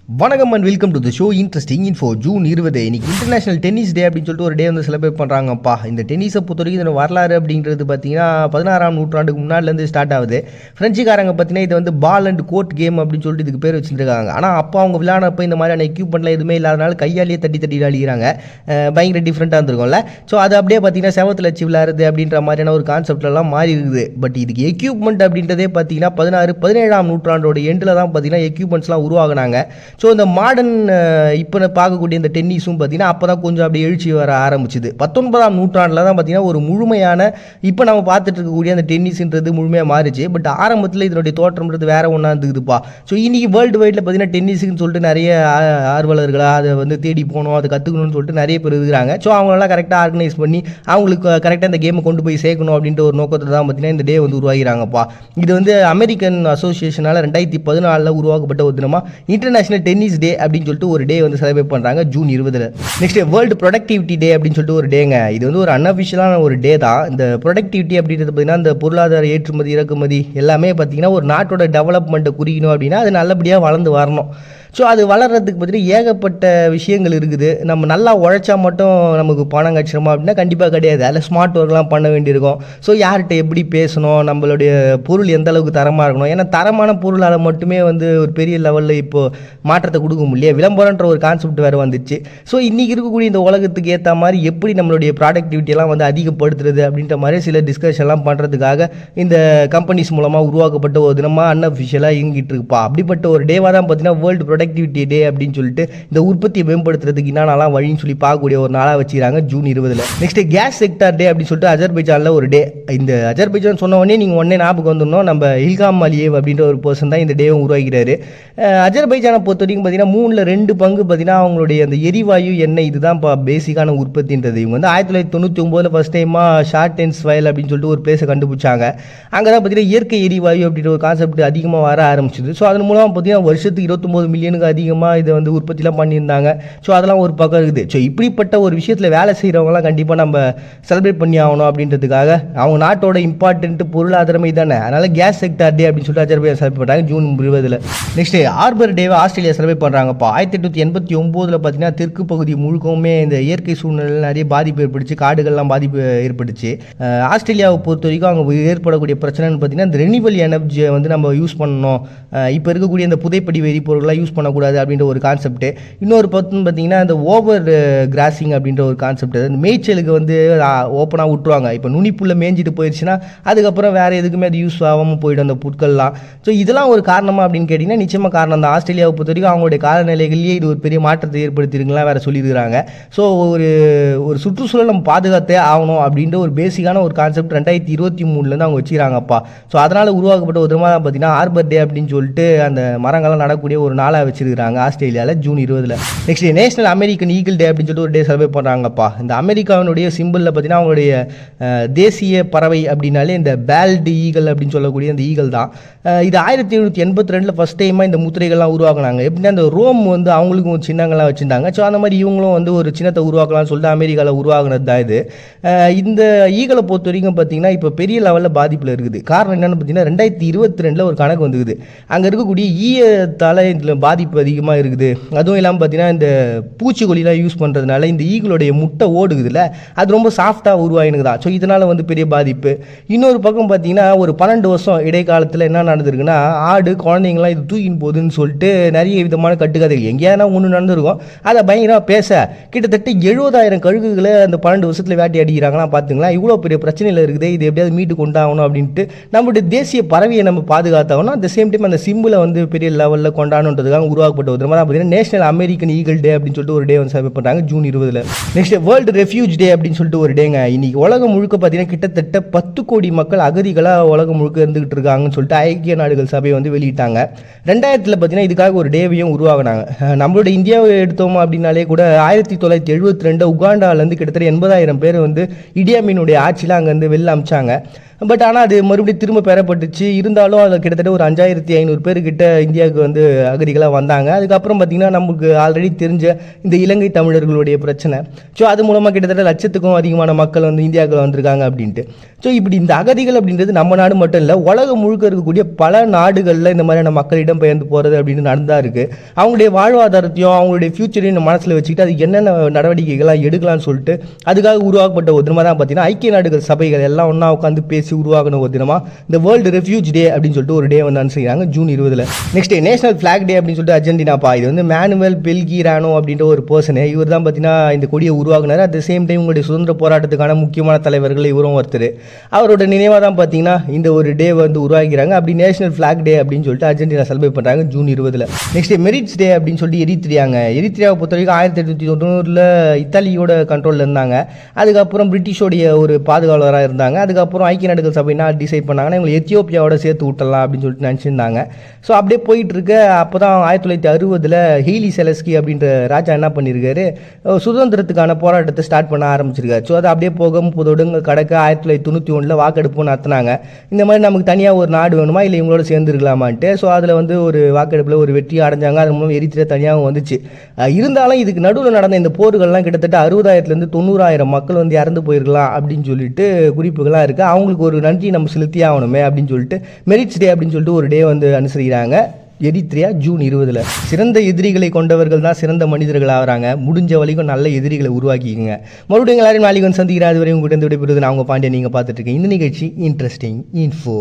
வணக்கம் and welcome to the show interesting info. June 20 இன்னைக்கு international tennis டே அப்படின்னு சொல்லிட்டு ஒரு டே வந்து செலிப்ரேட் பண்ணுறாங்கப்பா. இந்த டென்னிஸை பொறுத்த வரைக்கும் இதோட வரலாறு அப்படின்றது பார்த்தீங்கன்னா 16ஆம் நூற்றாண்டுக்கு முன்னாடிலேருந்து ஸ்டார்ட் ஆகுது. ஃப்ரெஞ்சுக்காரங்க பார்த்தீங்கன்னா இது வந்து பால் அண்ட் கோர்ட் கேம் அப்படின்னு சொல்லிட்டு இதுக்கு பேர் வச்சுருக்காங்க. ஆனால் அப்போ அவங்க விளையாடப்போ இந்த மாதிரியான எக்யூப்மெண்ட்லாம் எதுவுமே இல்லாதனால கையாலேயே தட்டி அடிக்கிறாங்க. பயங்கர டிஃப்ரெண்ட்டாக இருந்திருக்கும்ல. ஸோ அது அப்படியே பார்த்தீங்கன்னா செவத்தில் வச்சு விளையாடுறது அப்படின்ற மாதிரியான ஒரு கான்செப்ட்லாம் மாறி இருக்குது. பட் இதுக்கு எக்யூப்மெண்ட் அப்படின்றதே பார்த்தீங்கன்னா 17ஆம் நூற்றாண்டோட எண்டில் தான் பார்த்தீங்கன்னா எக்யூப்மெண்ட்ஸ்லாம் உருவாகினாங்க. ஸோ இந்த மாடர்ன் இப்போ பார்க்கக்கூடிய இந்த டென்னிஸும் பார்த்தீங்கன்னா அப்போ தான் கொஞ்சம் அப்படி எழுச்சி வர ஆரம்பிச்சுது. 19ஆம் நூற்றாண்டில் தான் பார்த்தீங்கன்னா ஒரு முழுமையான இப்போ நம்ம பார்த்துட்டு இருக்கக்கூடிய அந்த டென்னிஸ்ன்றது முழுமையாக மாறிச்சு. பட் ஆரம்பத்தில் இதனுடைய தோற்றம்ன்றது வேற ஒன்றா இருந்துக்குதுப்பா. ஸோ இன்றைக்கி வேர்ல்டு வைடில் பார்த்தீங்கன்னா டென்னிஸுன்னு சொல்லிட்டு நிறைய ஆர்வலர்களாக அதை வந்து தேடி போகணும், அதை கற்றுக்கணும்னு சொல்லிட்டு நிறைய பேர் இருக்கிறாங்க. ஸோ அவங்களெல்லாம் கரெக்டாக ஆர்கனைஸ் பண்ணி அவங்களுக்கு கரெக்டாக இந்த கேமை கொண்டு போய் சேர்க்கணும் அப்படின்ற ஒரு நோக்கத்தை தான் பார்த்தீங்கன்னா இந்த டே வந்து உருவாகிறாங்கப்பா. இது வந்து அமெரிக்கன் அசோசியேஷனால் 2014 உருவாக்கப்பட்ட ஒரு தினமாக இன்டர்நேஷனல் டென்னிஸ் டே அப்படின்னு சொல்லிட்டு ஒரு டே வந்து செலிப்ரேட் பண்ணுறாங்க ஜூன் 20. நெக்ஸ்ட் வேர்ல்டு ப்ரொடக்டிவிட்டி டே அப்படின்னு சொல்லிட்டு ஒரு டேங்க. இது வந்து ஒரு அன்அஃபிஷியலான ஒரு டே தான். இந்த ப்ரொடக்டிவிட்டி அப்படின்றது பார்த்தீங்கன்னா இந்த பொருளாதார ஏற்றுமதி இறக்குமதி எல்லாமே பார்த்தீங்கன்னா ஒரு நாட்டோட டெவலப்மெண்ட்டை குறிக்கணும் அப்படின்னா அது நல்லபடியாக வளர்ந்து வரணும். ஸோ அது வளர்கிறதுக்கு பார்த்தீங்கன்னா ஏகப்பட்ட விஷயங்கள் இருக்குது. நம்ம நல்லா உழைச்சா மட்டும் நமக்கு பணம் கிடச்சிருமா அப்படின்னா கண்டிப்பாக கிடையாது. அதில் ஸ்மார்ட் ஒர்க்லாம் பண்ண வேண்டியிருக்கும். ஸோ யார்கிட்ட எப்படி பேசணும், நம்மளுடைய பொருள் எந்த அளவுக்கு தரமாக இருக்கணும். ஏன்னா தரமான பொருளால் மட்டுமே வந்து ஒரு பெரிய லெவலில் இப்போது மாற்றத்தை கொடுக்க முடியல. விளம்பரன்ற ஒரு கான்செப்ட் வேறு வந்துச்சு. ஸோ இன்றைக்கி இருக்கக்கூடிய இந்த உலகத்துக்கு ஏற்ற மாதிரி எப்படி நம்மளுடைய ப்ராடக்டிவிட்டியெல்லாம் வந்து அதிகப்படுத்துறது அப்படின்ற மாதிரி சில டிஸ்கஷன்லாம் பண்ணுறதுக்காக இந்த கம்பெனிஸ் மூலமாக உருவாக்கப்பட்ட ஒரு தினமாக அன்அஃபிஷியலாக இயங்கிட்டு இருக்குப்பா. அப்படிப்பட்ட ஒரு டேவாக தான் பார்த்தீங்கன்னா வேர்ல்டு ப்ரொடக்டிவிட்டி டே அப்படின்னு சொல்லிட்டு இந்த உற்பத்தியை மேம்படுத்துறதுக்கு என்னென்னலாம் வழின்னு சொல்லி பார்க்கக்கூடிய ஒரு நாளாக வச்சுக்கிறாங்க ஜூன் 20. நெக்ஸ்ட் கேஸ் செக்டார் டே அப்படின்னு சொல்லிட்டு அஜர்பைஜானில் ஒரு டே. இந்த அஜர்பைஜான் சொன்ன உடனே நீங்கள் உடனே ஞாபகம் வந்துடணும், நம்ம இல்காம் அலியேவ் அப்படின்ற ஒரு பர்சன் தான் இந்த டேவும் உருவாக்கிறாரு. அஜர்பைஜானை பொறுத்த வரைக்கும் பார்த்தீங்கன்னா 3/2 பங்கு பார்த்தீங்கன்னா அவங்களுடைய அந்த எரிவாயு எண்ணெய் இதுதான் இப்போ பேசிக்கான உற்பத்தின்றது. இவங்க வந்து 1999 ஃபர்ஸ்ட் டைமாக ஷார்ட் அண்ட் ஸ்வைல் அப்படின்னு சொல்லிட்டு ஒரு பிளேஸை கண்டுபிடிச்சாங்க. அங்கே தான் பார்த்தீங்கன்னா இயற்கை எரிவாயு அப்படின்ற ஒரு கான்செப்ட் அதிகமாக வர ஆரம்பிச்சிது. ஸோ அதன் மூலமாக பார்த்தீங்கன்னா வருஷத்துக்கு 29 மில்லியனுக்கு அதிகமாக இதை வந்து உற்பத்திலாம் பண்ணியிருந்தாங்க. ஸோ அதெல்லாம் ஒரு பக்கம் இருக்குது. ஸோ இப்படிப்பட்ட ஒரு விஷயத்தில் வேலை செய்கிறவங்களாம் கண்டிப்பாக நம்ம செலிப்ரேட் பண்ணி ஆகணும் அப்படின்றதுக்காக அவங்க நாட்டோட இம்பார்ட்டன்ட் பொருளாதாரமே தானே. அதனால் கேஸ் செக்டார் டே அப்படின்னு சொல்லிட்டு அஜர்பைஜான் செலிப்ரேட் பண்ணுறாங்க ஜூன் 20. நெக்ஸ்ட் ஆர்பர் டேவை ஆஸ்திரேலியா செலிப்ரேட் பண்ணுறாங்கப்பா. 1889 பார்த்தீங்கன்னா தெற்கு பகுதி முழுக்கவுமே இந்த இயற்கை சூழ்நிலையில் நிறைய பாதிப்பு ஏற்பட்டுச்சு, காடுகள்லாம் பாதிப்பு ஏற்பட்டுச்சு. ஆஸ்திரேலியாவை பொறுத்த வரைக்கும் அவங்க ஏற்படக்கூடிய பிரச்சனைன்னு பார்த்தீங்கன்னா இந்த ரெனிவல் எனர்ஜியை வந்து நம்ம யூஸ் பண்ணணும், இப்போ இருக்கக்கூடிய இந்த புதைப்படி எரிபொருள்லாம் யூஸ் பண்ணக்கூடாது அப்படின்ற ஒரு கான்செப்ட். இன்னொரு பக்கம் பார்த்தீங்கன்னா இந்த ஓவர் கிராசிங் அப்படின்ற ஒரு கான்செப்ட். அந்த மேய்ச்சலுக்கு வந்து ஓப்பனாக விட்டுருவாங்க. இப்போ நுனிப்புள்ள மேய்ஞ்சிட்டு போயிடுச்சுன்னா அதுக்கப்புறம் வேறு எதுக்குமே அது யூஸ் ஆகாமல் போயிடும் அந்த புட்கள்லாம். ஸோ இதெல்லாம் ஒரு காரணமாக அப்படின்னு கேட்டிங்கன்னா நிச்சயமாக காரணம் தான். ஆஸ்திரேலியாவை பொறுத்த வரைக்கும் அவங்களுடைய காலநிலைகள்லேயே இது ஒரு பெரிய மாற்றத்தை ஏற்படுத்திருக்கலாம் வேறு சொல்லியிருக்கிறாங்க. ஸோ ஒரு சுற்றுச்சூழல் நம்ம பாதுகாத்தே ஆகணும் அப்படின்ற ஒரு பேசிக்கான ஒரு கான்செப்ட் 2023 அவங்க வச்சுக்கிறாங்கப்பா. ஸோ அதனால் உருவாக்கப்பட்ட ஒரு விதமாக பார்த்தீங்கன்னா ஆர்பர் டே அப்படின்னு சொல்லிட்டு அந்த மரங்கள்லாம் நடக்கூடிய ஒரு நாளாக வச்சிருக்கிறாங்க ஆஸ்திரேலியாவில் June 20. Next national American eagle day அப்படின்னு சொல்லிட்டு ஒரு டே செலிப்ரேட் பண்ணுறாங்கப்பா. இந்த அமெரிக்காவினுடைய சிம்பிளில் பார்த்தீங்கன்னா அவங்களுடைய தேசிய பறவை அப்படின்னாலே இந்த பேல்டு ஈகிள் அப்படின்னு சொல்லக்கூடிய அந்த ஈகிள் தான். இது 1782 ஃபர்ஸ்ட் டைமாக இந்த முத்திரைகள்லாம் உருவாக்குனாங்க. எப்படின்னா அந்த ரோம் வந்து அவங்களுக்கும் சின்னங்கள்லாம் வச்சுருந்தாங்க. ஸோ அந்த மாதிரி இவங்களும் வந்து ஒரு சின்னத்தை உருவாக்கலாம்னு சொல்லிட்டு அமெரிக்காவில் உருவாக்குனது தான் இது. இந்த ஈகிளை பொறுத்த வரைக்கும் பார்த்தீங்கன்னா இப்போ பெரிய லெவலில் பாதிப்பில் இருக்குது. காரணம் என்னென்னு பார்த்தீங்கன்னா 2022 ஒரு கணக்கு வந்துக்குது. அங்கே இருக்கக்கூடிய ஈயத்தால் இதில் பாதிப்பு அதிகமாக இருக்குது. அதுவும் இல்லாமல் பார்த்தீங்கன்னா இந்த பூச்சிக்கொல்லிலாம் யூஸ் பண்ணுறதுனால இந்த ஈகிளுடைய முட்டை ஓடுகுதுல அது ரொம்ப சாஃப்டாக உருவாயினுக்கு தான். ஸோ இதனால் வந்து பெரிய பாதிப்பு. இன்னொரு பக்கம் பார்த்தீங்கன்னா ஒரு 12 வருஷம் இடைக்காலத்தில் என்ன நடந்திருக்குன்னா ஆடு குழந்தைங்களாம் இது தூக்கின்னு போகுதுன்னு சொல்லிட்டு நிறைய விதமான கட்டுக்கதைகள் எங்கேயானா ஒன்று நடந்திருக்கும். அதை பயங்கரமாக பேச கிட்டத்தட்ட 70,000 கழுகுகளை அந்த 12 வருஷத்தில் வேட்டி அடிக்கிறாங்களாம். பார்த்துங்களா இவ்வளோ பெரிய பிரச்சனையில் இருக்குது. இது எப்படியாவது மீட்டு கொண்டாகணும் அப்படின்ட்டு நம்மளுடைய தேசிய பறவையை நம்ம பாதுகாத்தாகணும். அட் த சேம் டைம் அந்த சிம்பிளை வந்து பெரிய லெவலில் கொண்டாடணுன்றதுக்காக உருவாக்கப்பட்ட ஒரு மாதிரி பார்த்தீங்கன்னா நேஷனல் அமெரிக்கன் ஈகிள் டே அப்படின்னு சொல்லிட்டு ஒரு டே வந்து செலிப்ரேட் பண்ணுறாங்க ஜூன் 20. நெக்ஸ்ட் வேர்ல்டு ரெஃப்யூஜ் டே அப்படின்னு சொல்லிட்டு ஒரு டேங்க. இன்னைக்கு உலகம் முழுக்க பார்த்தீங்கன்னா கிட்டத்தட்ட 10 கோடி மக்கள் அகதிகளாக உலகம் முழுக்க இருந்துகிட்டு இருக்காங்கன்னு சொல்லிட்டு ஐக்கிய நாடுகள் சபையை வந்து வெளியிட்டாங்க. 2000 பார்த்தீங்கன்னா இதுக்காக ஒரு டேவையும் உருவாகினாங்க. நம்மளோட இந்தியாவை எடுத்தோம் அப்படின்னாலே கூட 1972 உகாண்டாவிலேருந்து கிட்டத்தட்ட 80,000 பேர் வந்து இடியாமீனுடைய ஆட்சியில் அங்கேருந்து வெளில அமிச்சாங்க. பட் ஆனால் அது மறுபடியும் திரும்ப பெறப்பட்டுச்சு. இருந்தாலும் அதில் கிட்டத்தட்ட ஒரு 5500 பேர்கிட்ட இந்தியாவுக்கு வந்து அகதிகளாக வந்தாங்க. அதுக்கப்புறம் பார்த்திங்கன்னா நமக்கு ஆல்ரெடி தெரிஞ்ச இந்த இலங்கை தமிழர்களுடைய பிரச்சனை. ஸோ அது மூலமாக கிட்டத்தட்ட லட்சத்துக்கும் அதிகமான மக்கள் வந்து இந்தியாவுக்கு வந்திருக்காங்க அப்படின்ட்டு. ஸோ இப்படி இந்த அகதிகள் அப்படின்றது நம்ம நாடு மட்டும் இல்லை, உலகம் முழுக்க இருக்கக்கூடிய பல நாடுகளில் இந்த மாதிரியான மக்கள் இடம்பெயர்ந்து போகிறது அப்படின்னு நடந்தா இருக்குது. அவங்களுடைய வாழ்வாதாரத்தையும் அவங்களுடைய ஃபியூச்சரையும் மனசில் வச்சுக்கிட்டு அது என்னென்ன நடவடிக்கைகளாக எடுக்கலாம்னு சொல்லிட்டு அதுக்காக உருவாக்கப்பட்ட ஒரு தினமாக தான் பார்த்தீங்கன்னா ஐக்கிய நாடுகள் சபைகள் எல்லாம் ஒன்றா உட்காந்து பேசி உருவாக்கின ஒரு தினமாக இந்த வேர்ல்டு ரெஃப்யூஜ் டே அப்படின்னு சொல்லிட்டு ஒரு டே வந்து அனுசரிக்கிறாங்க June 20. Next national flag day அப்படின்னு சொல்லிட்டு அர்ஜென்டினாப்பா. இது வந்து மேனுவல் பெல்கிரானோ அப்படின்ற ஒரு பர்சனு. இவர் தான் பார்த்தீங்கன்னா இந்த கொடியை உருவாக்குனார். அட் த சேம் டைம் உங்களுடைய சுதந்திர போராட்டத்துக்கான முக்கியமான தலைவர்கள் இவரும் ஒருத்தர். அவரோட நினைவாக தான் பார்த்தீங்கன்னா இந்த ஒரு டே வந்து உருவாக்கிறாங்க. அப்படி நேஷனல் ஃபிளாக் டே அப்படின்னு சொல்லிட்டு அர்ஜென்டினா செலிப்ரேட் பண்ணுறாங்க ஜூன் 20. நெக்ஸ்ட் மெரிட்ஸ் டே அப்படின்னு சொல்லிட்டு எரித்ரியாவை பொறுத்த வரைக்கும் 1890 இத்தாலியோட கண்ட்ரோலில் இருந்தாங்க. அதுக்கப்புறம் பிரிட்டிஷோடைய ஒரு பாதுகாவலராக இருந்தாங்க. அதுக்கப்புறம் ஐக்கிய நாடுகள் சபைனா டிசைட் பண்ணாங்கன்னா இவங்களை எத்தியோப்பியாவோட சேர்த்து விட்டலாம் அப்படின்னு சொல்லிட்டு நினச்சிருந்தாங்க. ஸோ அப்படியே போயிட்டு இருக்க அப்போ தான் 1960 ஹெய்லி செலஸ்கி அப்படின்ற ராஜா என்ன பண்ணியிருக்காரு, சுதந்திரத்துக்கான போராட்டத்தை ஸ்டார்ட் பண்ண ஆரம்பிச்சிருக்காரு. ஸோ அது அப்படியே போக 30 வருடங்கள் கடக்க 1991 வாக்கெடுப்பு நடத்தினாங்க. இந்த மாதிரி நமக்கு தனியாக ஒரு நாடு வேணுமா இல்லை இவங்களோட சேர்ந்துருக்கலாமான்ட்டு. ஸோ அதில் வந்து ஒரு வாக்கெடுப்பில் ஒரு வெற்றி அடைஞ்சாங்க. அது மூலம் எரித்திரியா தனியாகவும் வந்துச்சு. இருந்தாலும் இதுக்கு நடுவில் நடந்த இந்த போர்கள்லாம் கிட்டத்தட்ட 60,000 90,000 மக்கள் வந்து இறந்து போயிருக்கலாம் அப்படின்னு சொல்லிட்டு குறிப்புகளாக இருக்குது. அவங்களுக்கு ஒரு நன்றி நம்ம செலுத்தி ஆகணுமே அப்படின்னு சொல்லிட்டு மெரிட்ஸ் டே அப்படின்னு சொல்லிட்டு ஒரு டே வந்து அனுசரிக்கிறாங்க எரித்ரியா ஜூன் 20. சிறந்த எதிரிகளை கொண்டவர்கள் தான் சிறந்த மனிதர்கள் ஆகிறாங்க. முடிஞ்ச வரைக்கும் நல்ல எதிரிகளை உருவாக்கிக்கோங்க. மறுபடியும் எல்லாரும் நாளைக்கு வந்து சந்திக்கிறார். அது வரை உங்கள்கிட்ட விடைபெறுவது நான் உங்கள் பாண்டியன். நீங்கள் பார்த்துட்டு இருக்கேன் இந்த நிகழ்ச்சி இன்ட்ரெஸ்டிங் இன்ஃபோ.